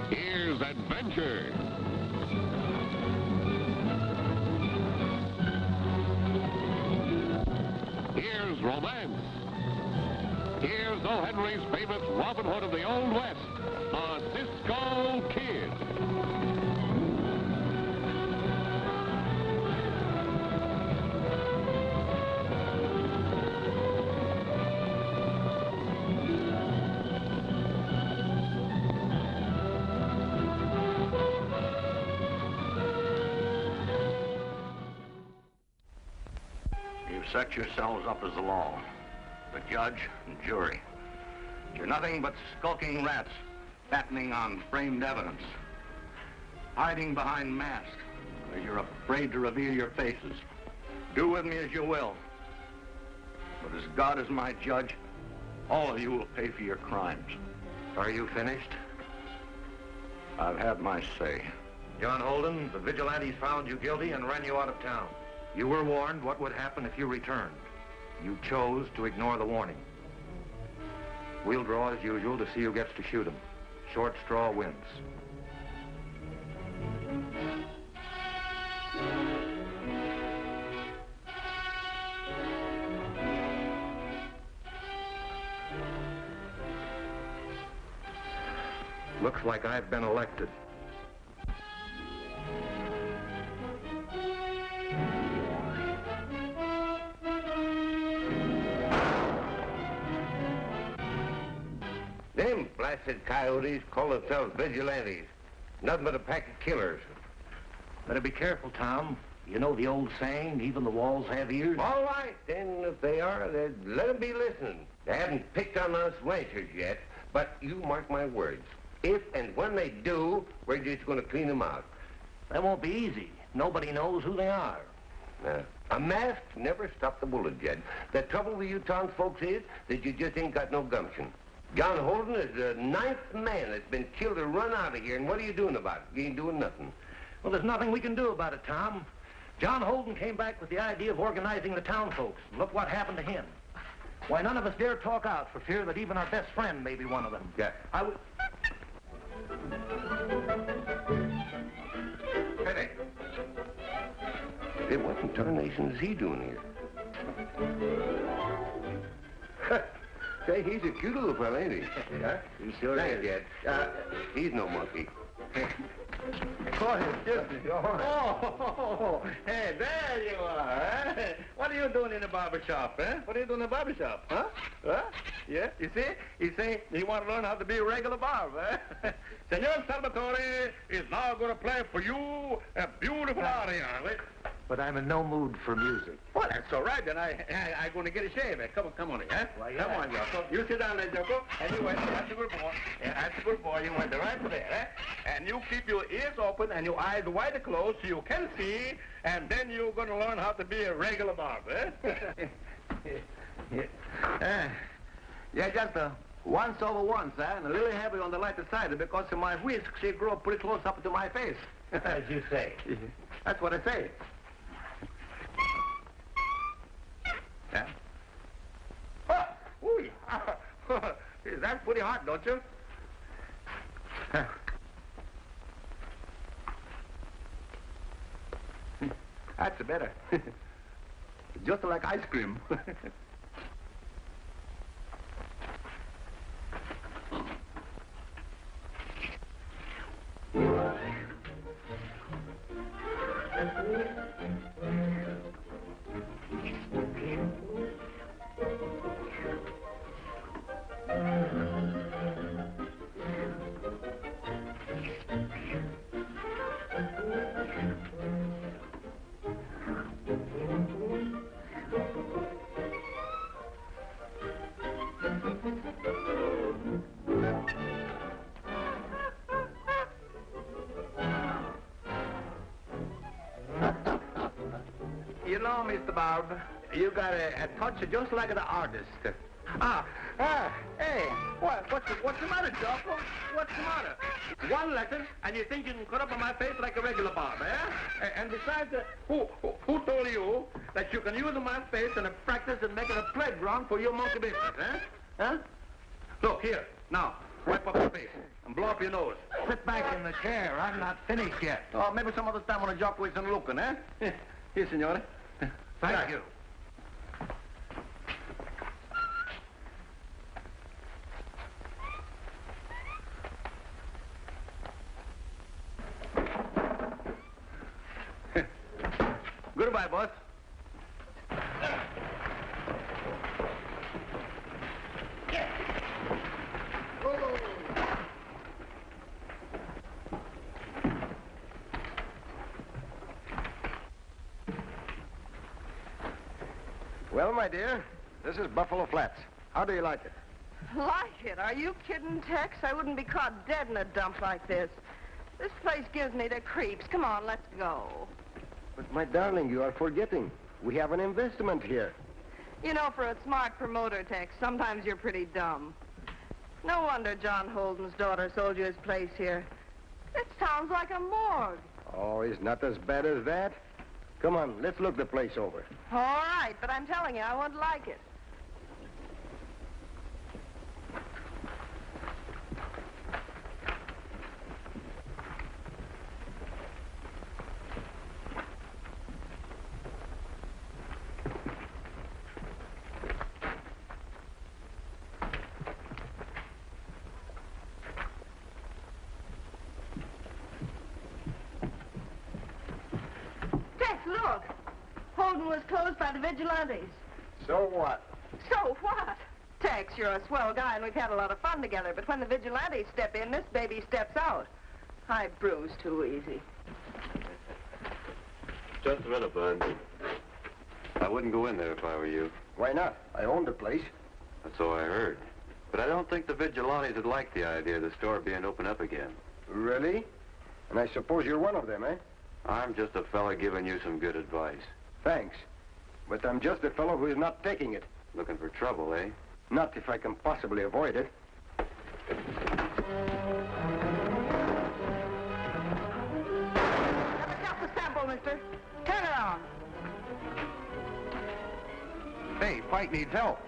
Here's adventure. Here's romance. Here's O. Henry's famous Robin Hood of the Old West, a Cisco Kid. Set yourselves up as the law, the judge and jury. You're nothing but skulking rats, fattening on framed evidence, hiding behind masks, because you're afraid to reveal your faces. Do with me as you will. But as God is my judge, all of you will pay for your crimes. Are you finished? I've had my say. John Holden, the vigilantes found you guilty and ran you out of town. You were warned what would happen if you returned. You chose to ignore the warning. We'll draw as usual to see who gets to shoot him. Short straw wins. Looks like I've been elected. Them blasted coyotes call themselves vigilantes. Nothing but a pack of killers. Better be careful, Tom. You know the old saying, even the walls have ears? All right, then, if they are, then let them be listening. They haven't picked on us ranchers yet, but you mark my words. If and when they do, we're just going to clean them out. That won't be easy. Nobody knows who they are. A mask never stopped the bullet, Jed. The trouble with you towns folks is that you just ain't got no gumption. John Holden is the 9th man that's been killed or run out of here, and what are you doing about it? You ain't doing nothing. Well, there's nothing we can do about it, Tom. John Holden came back with the idea of organizing the town folks. Look what happened to him. Why, none of us dare talk out for fear that even our best friend may be one of them. Yeah. I would... Meddick. Hey, what in tarnation is he doing here? Say, he's a cute little fella, ain't he? Yeah, he sure Thanks, is. Jed. He's no monkey. Go ahead, excuse me. Oh, hey, there you are, eh? What are you doing in the barber shop, eh? What are you doing in the barber shop, huh? Huh? Yeah, you see? He say he want to learn how to be a regular barber, eh? Senor Salvatore is now going to play for you a beautiful aria. But I'm in no mood for music. Well, that's all right, then I'm going to get a shave, eh? Come on, eh? Well, yeah. Come on, Jocko. You sit down there, Jocko, and you went, that's a good boy. Yeah, that's a good boy. You went right there, eh? And you keep your ears open and your eyes wide closed so you can see, and then you're going to learn how to be a regular barber, eh? Yeah, just once over once, eh? And a little heavy on the lighter side because my whisk, she grew up pretty close up to my face. As you say. That's what I say. Yeah. Oh, ooh, that's pretty hot, don't you? That's better. Just like ice cream. You know, Mr. Barber, you got a touch just like an artist. Hey, what's the matter, Jocko? What's the matter? One lesson, and you think you can cut up on my face like a regular barber, eh? And besides, who told you that you can use my face and practice and make it a playground for your monkey business, eh? Huh? Look, here, now, wipe up your face and blow up your nose. sit back in the chair. I'm not finished yet. Oh, maybe some other time when the jockey isn't looking, eh? Here, senor. Thank you. Goodbye, boss. Well, my dear, this is Buffalo Flats. How do you like it? Like it? Are you kidding, Tex? I wouldn't be caught dead in a dump like this. This place gives me the creeps. Come on, let's go. But, my darling, you are forgetting. We have an investment here. You know, for a smart promoter, Tex, sometimes you're pretty dumb. No wonder John Holden's daughter sold you his place here. It sounds like a morgue. Oh, it's not as bad as that. Come on, let's look the place over. All right, but I'm telling you, I won't like it. Look, Holden was closed by the vigilantes. So what? So what? Tex, you're a swell guy, and we've had a lot of fun together, but when the vigilantes step in, this baby steps out. I bruise too easy. Just a minute, bud. I wouldn't go in there if I were you. Why not? I own the place. That's so I heard. But I don't think the vigilantes would like the idea of the store being opened up again. Really? And I suppose you're one of them, eh? I'm just a fella giving you some good advice. Thanks. But I'm just a fellow who is not taking it. Looking for trouble, eh? Not if I can possibly avoid it. Have a cup of sample, mister. Turn it on. Hey, fight needs help.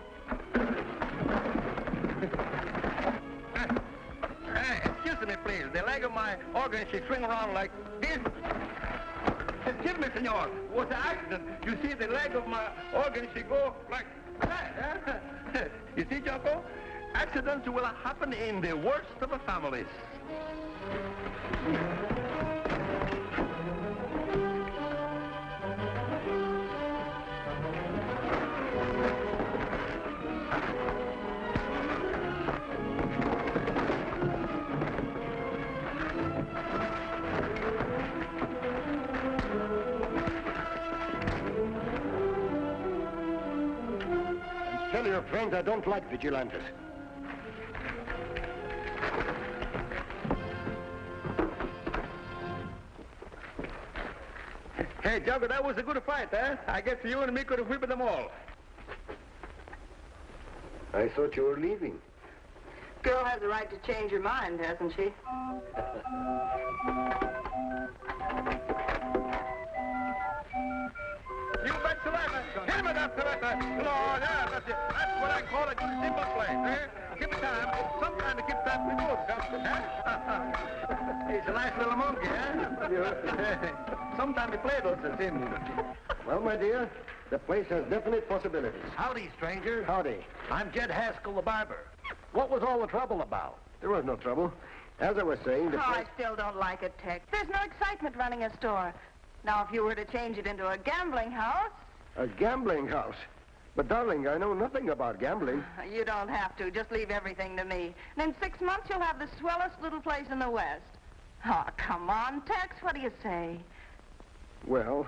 Excuse me, please. The leg of my organ, she swing around like this. Excuse me, senor. It was an accident. You see, the leg of my organ, she go like that. You see, Jocko? Accidents will happen in the worst of the families. Tell your friends I don't like vigilantes. Hey, Jocko, that was a good fight, eh? I guess you and me could have whipped them all. I thought you were leaving. Girl has a right to change her mind, hasn't she? You bet you later. Hit him enough to let Lord, yeah, that's it. That's what I call a good simple play, eh? Give me time. Sometime to keep time we both, eh? He's a nice little monkey, eh? Sometime we play those things. Well, my dear, the place has definite possibilities. Howdy, stranger. Howdy. I'm Jed Haskell, the barber. What was all the trouble about? There was no trouble. As I was saying, the Oh, I place... still don't like it, Tex. There's no excitement running a store. Now, if you were to change it into a gambling house... A gambling house? But, darling, I know nothing about gambling. You don't have to. Just leave everything to me. And in 6 months, you'll have the swellest little place in the West. Oh, come on, Tex. What do you say? Well,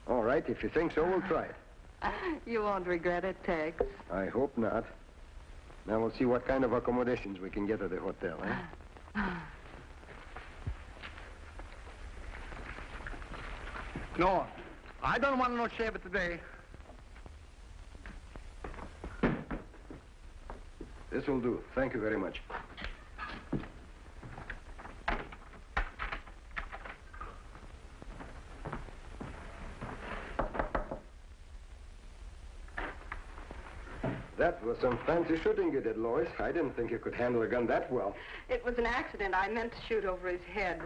all right. If you think so, we'll try it. You won't regret it, Tex. I hope not. Now we'll see what kind of accommodations we can get at the hotel, eh? No, I don't want no shave today. This will do. Thank you very much. That was some fancy shooting you did, Lois. I didn't think you could handle a gun that well. It was an accident. I meant to shoot over his head.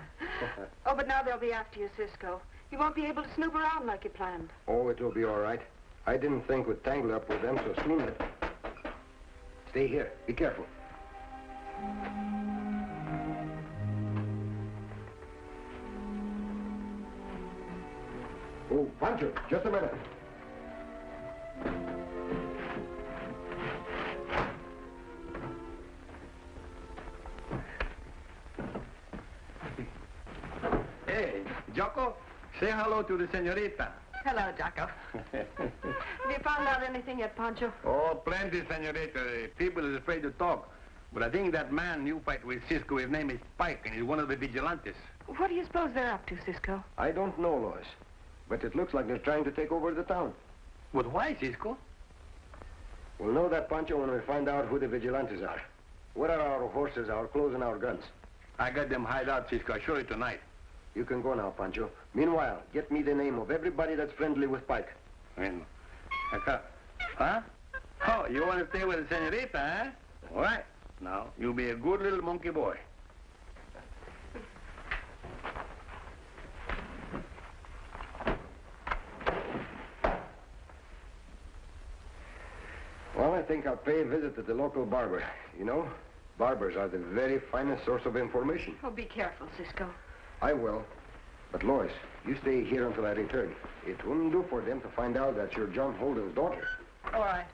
Oh, but now they'll be after you, Cisco. You won't be able to snoop around like you planned. Oh, it will be all right. I didn't think we'd tangle up with them so soon. Stay here. Be careful. Oh, Pancho, just a minute. Hey, Jocko, say hello to the senorita. Hello, Jocko. Have you found out anything yet, Pancho? Oh, plenty, senorita. People is afraid to talk. But I think that man you fight with Cisco, his name is Pike, and he's one of the vigilantes. What do you suppose they're up to, Cisco? I don't know, Lois. But it looks like they're trying to take over the town. But why, Cisco? We'll know that, Pancho, when we find out who the vigilantes are. Where are our horses, our clothes, and our guns? I got them hide out, Cisco. I'll show you tonight. You can go now, Pancho. Meanwhile, get me the name of everybody that's friendly with Pike. Bueno. Acá. Huh? Oh, you want to stay with the senorita, huh? All right. Now, you'll be a good little monkey boy. Well, I think I'll pay a visit to the local barber. You know, barbers are the very finest source of information. Oh, be careful, Cisco. I will. But, Lois, you stay here until I return. It wouldn't do for them to find out that you're John Holden's daughter. All right.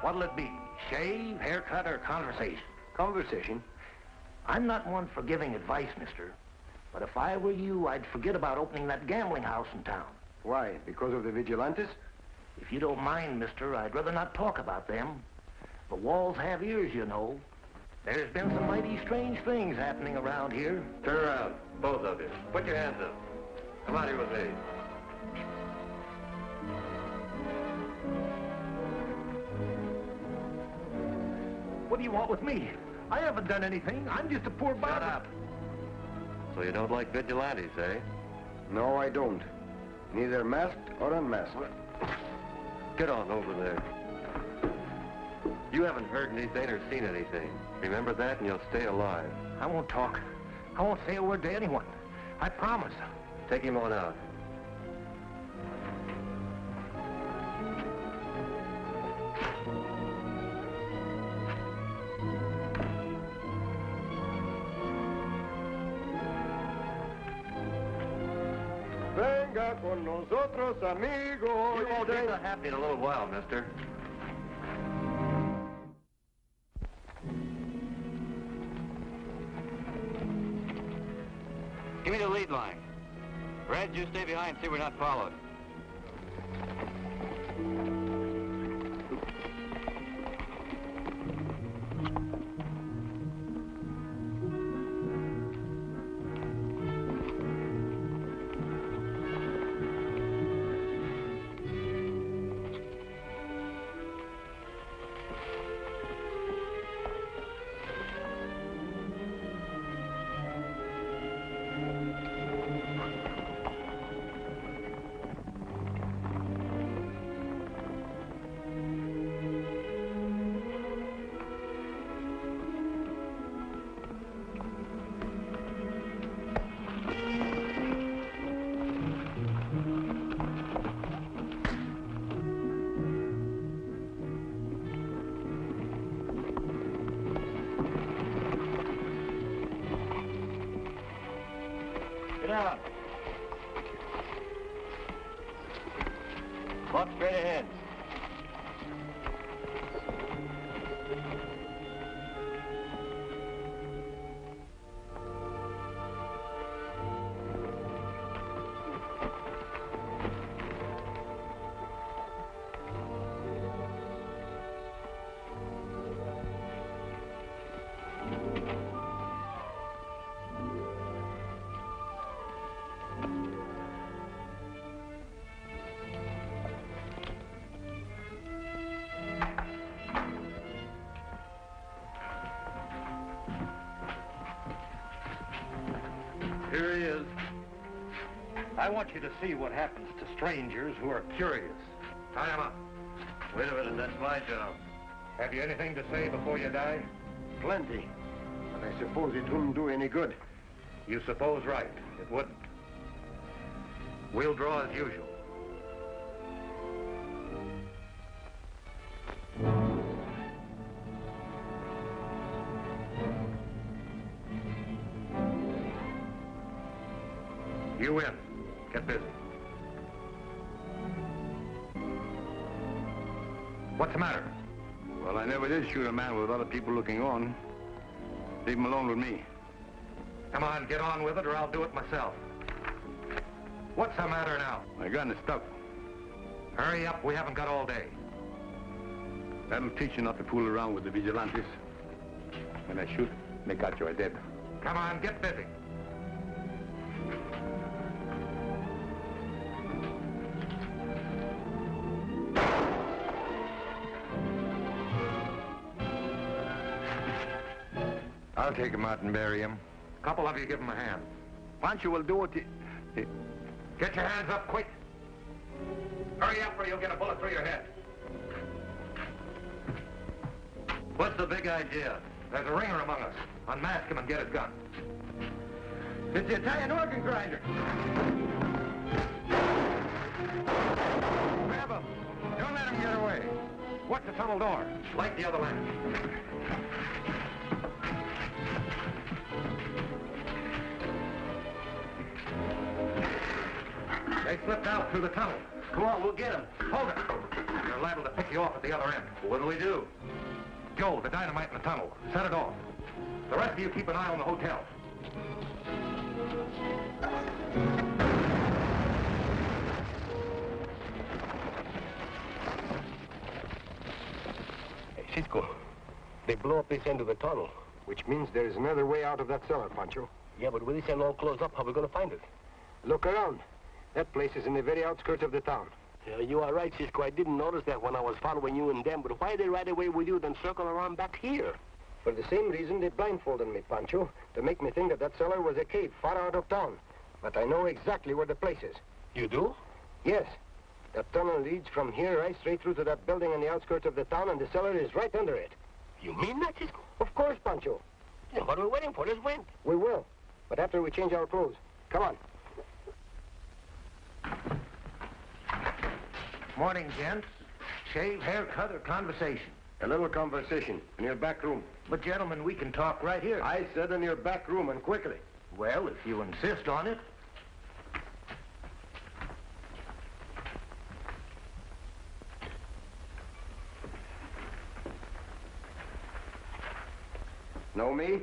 What'll it be? Shave, haircut, or conversation? Conversation? I'm not one for giving advice, mister. But if I were you, I'd forget about opening that gambling house in town. Why? Because of the vigilantes? If you don't mind, mister, I'd rather not talk about them. The walls have ears, you know. There's been some mighty strange things happening around here. Turn around, both of you. Put your hands up. Come out here with me. What do you want with me? I haven't done anything. I'm just a poor barber. Shut up. So you don't like vigilantes, eh? No, I don't. Neither masked or unmasked. Get on over there. You haven't heard anything or seen anything. Remember that and you'll stay alive. I won't talk. I won't say a word to anyone. I promise. Take him on out. Venga con nosotros, amigo. You won't be so happy in a little while, mister. Give me the lead line. Red, you stay behind, see we're not followed. Down. Walk straight ahead. I want you to see what happens to strangers who are curious. Tie him up. Wait a minute, that's my job. Have you anything to say before you die? Plenty. But I suppose it wouldn't do any good. You suppose right. It wouldn't. We'll draw as usual. You win. Get busy. What's the matter? Well, I never did shoot a man with other people looking on. Leave him alone with me. Come on, get on with it, or I'll do it myself. What's the matter now? My gun is stuck. Hurry up, we haven't got all day. That'll teach you not to fool around with the vigilantes. When I shoot, make out you are dead. Come on, get busy. I'll take him out and bury him. A couple of you give him a hand. Pancho will do it. Get your hands up, quick. Hurry up or you'll get a bullet through your head. What's the big idea? There's a ringer among us. Unmask him and get his gun. It's the Italian organ grinder. Grab him. Don't let him get away. What's the tunnel door? Light the other lamp. They slipped out through the tunnel. Come on, we'll get him. Hold it. They're liable to pick you off at the other end. What do we do? Joe, the dynamite in the tunnel. Set it off. The rest of you keep an eye on the hotel. Hey, Cisco, they blow up this end of the tunnel. Which means there's another way out of that cellar, Pancho. Yeah, but with this end all closed up, how are we going to find it? Look around. That place is in the very outskirts of the town. Yeah, you are right, Cisco. I didn't notice that when I was following you and them, but why they right away with you, then circle around back here? For the same reason they blindfolded me, Pancho, to make me think that that cellar was a cave far out of town. But I know exactly where the place is. You do? Yes. That tunnel leads from here right straight through to that building on the outskirts of the town, and the cellar is right under it. You mean that, Cisco? Of course, Pancho. Then what are we waiting for? Let's wait. We will. But after we change our clothes. Come on. Morning, gents. Shave, haircut, or conversation? A little conversation in your back room. But, gentlemen, we can talk right here. I said in your back room, and quickly. Well, if you insist on it. Know me?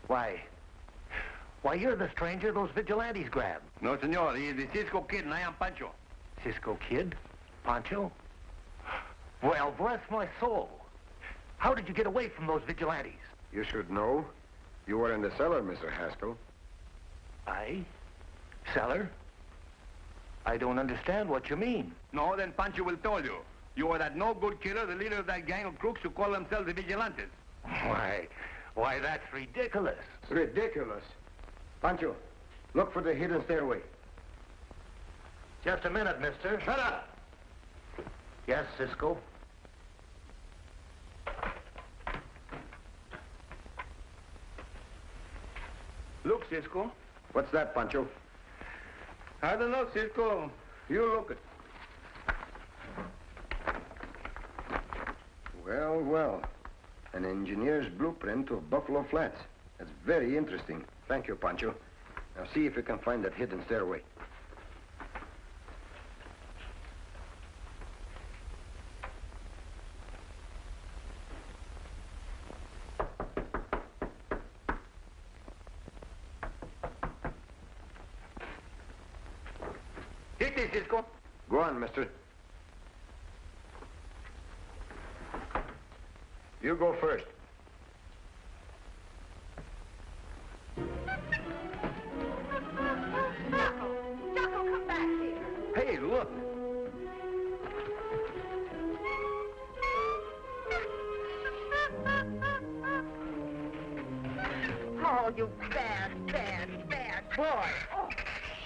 Why, you're the stranger those vigilantes grabbed. No, senor. He is the Cisco Kid, and I am Pancho. Cisco Kid? Pancho? Well, bless my soul. How did you get away from those vigilantes? You should know. You were in the cellar, Mr. Haskell. I? Cellar? I don't understand what you mean. No, then Pancho will tell you. You are that no-good killer, the leader of that gang of crooks who call themselves the Vigilantes. Why, that's ridiculous. Ridiculous. Pancho, look for the hidden stairway. Just a minute, mister. Shut up! Yes, Cisco? Look, Cisco. What's that, Pancho? I don't know, Cisco. You look it. Well, well. An engineer's blueprint of Buffalo Flats. That's very interesting. Thank you, Pancho. Now see if you can find that hidden stairway. Hit this, Cisco. Go on, mister. You go first. Jocko, come back here. Hey, look. Oh, you bad boy. Oh.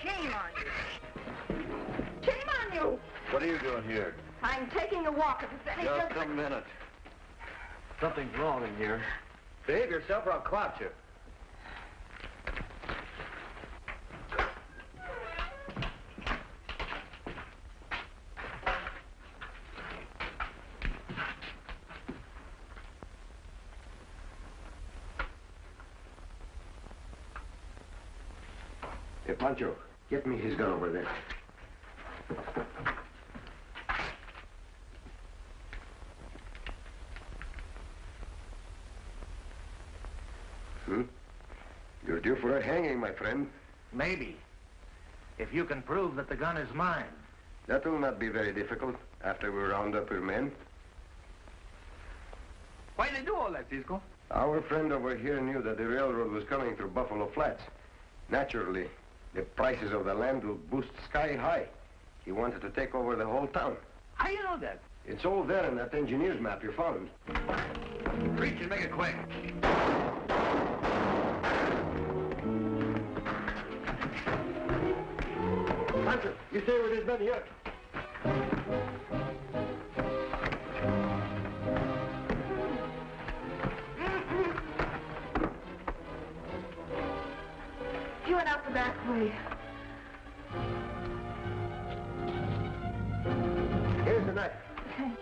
Shame on you. Shame on you. What are you doing here? I'm taking a walk. If it's any Just good... a minute. Something's wrong in here. Behave yourself or I'll clout you. Hey, Pancho, get me his gun over there. You're due for a hanging, my friend. Maybe. If you can prove that the gun is mine. That will not be very difficult after we round up your men. Why they do all that, Cisco? Our friend over here knew that the railroad was coming through Buffalo Flats. Naturally, the prices of the land will boost sky high. He wanted to take over the whole town. How you know that? It's all there in that engineer's map you found. Reach and make it quick. Pancho, you stay with his men here. He went out the back way. Here's the knife. Thanks.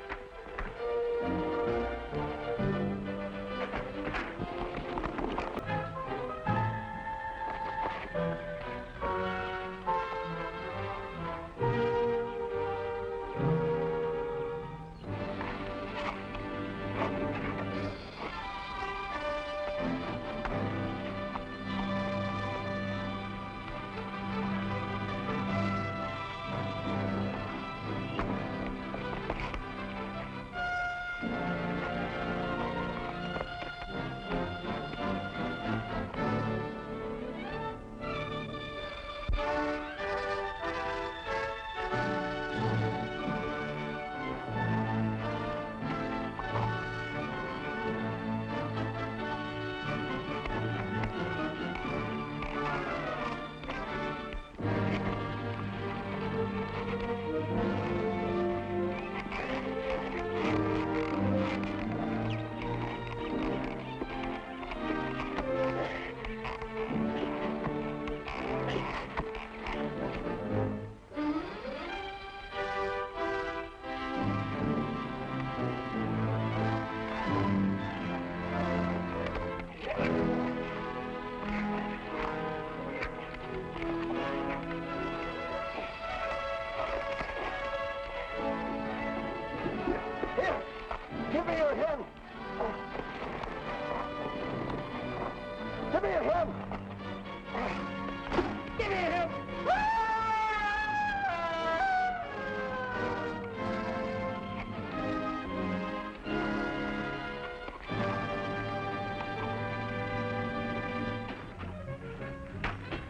Give me your hand. Give me your hand. Give me your hand.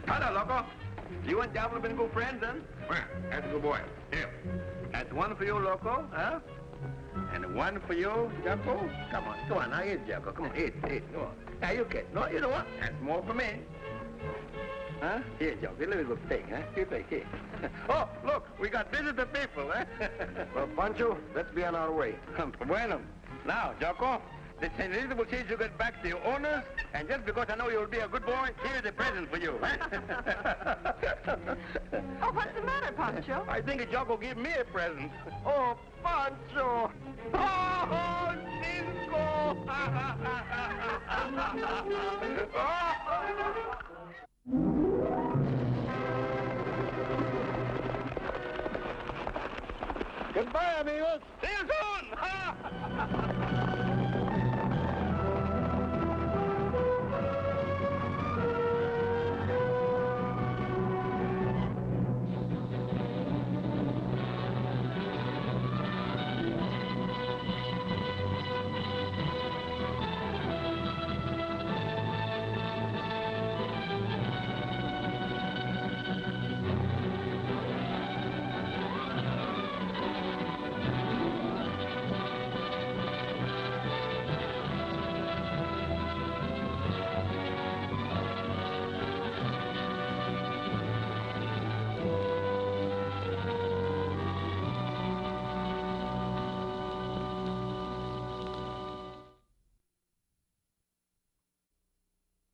Hello, loco. You and Diablo been good friends, then? Well, that's a good boy. Here. That's one for you, loco, huh? And one for you, Jocko. Come on, now eat, Jocko. Come on, eat. Come on. Now you can. No, you know what? That's more for me. Huh? Here, Jocko. Let me go take, huh? Here. Oh, look, we got visitor people, huh? Well, Pancho, let's be on our way. Bueno. Now, Jocko, the senorita will change you get back to your owners, and just because I know you'll be a good boy, here's a present for you, huh? Oh, what's the matter, Pancho? I think Jocko gave me a present. Oh, Pancho! Oh, Cisco! Goodbye, amigos. See you soon!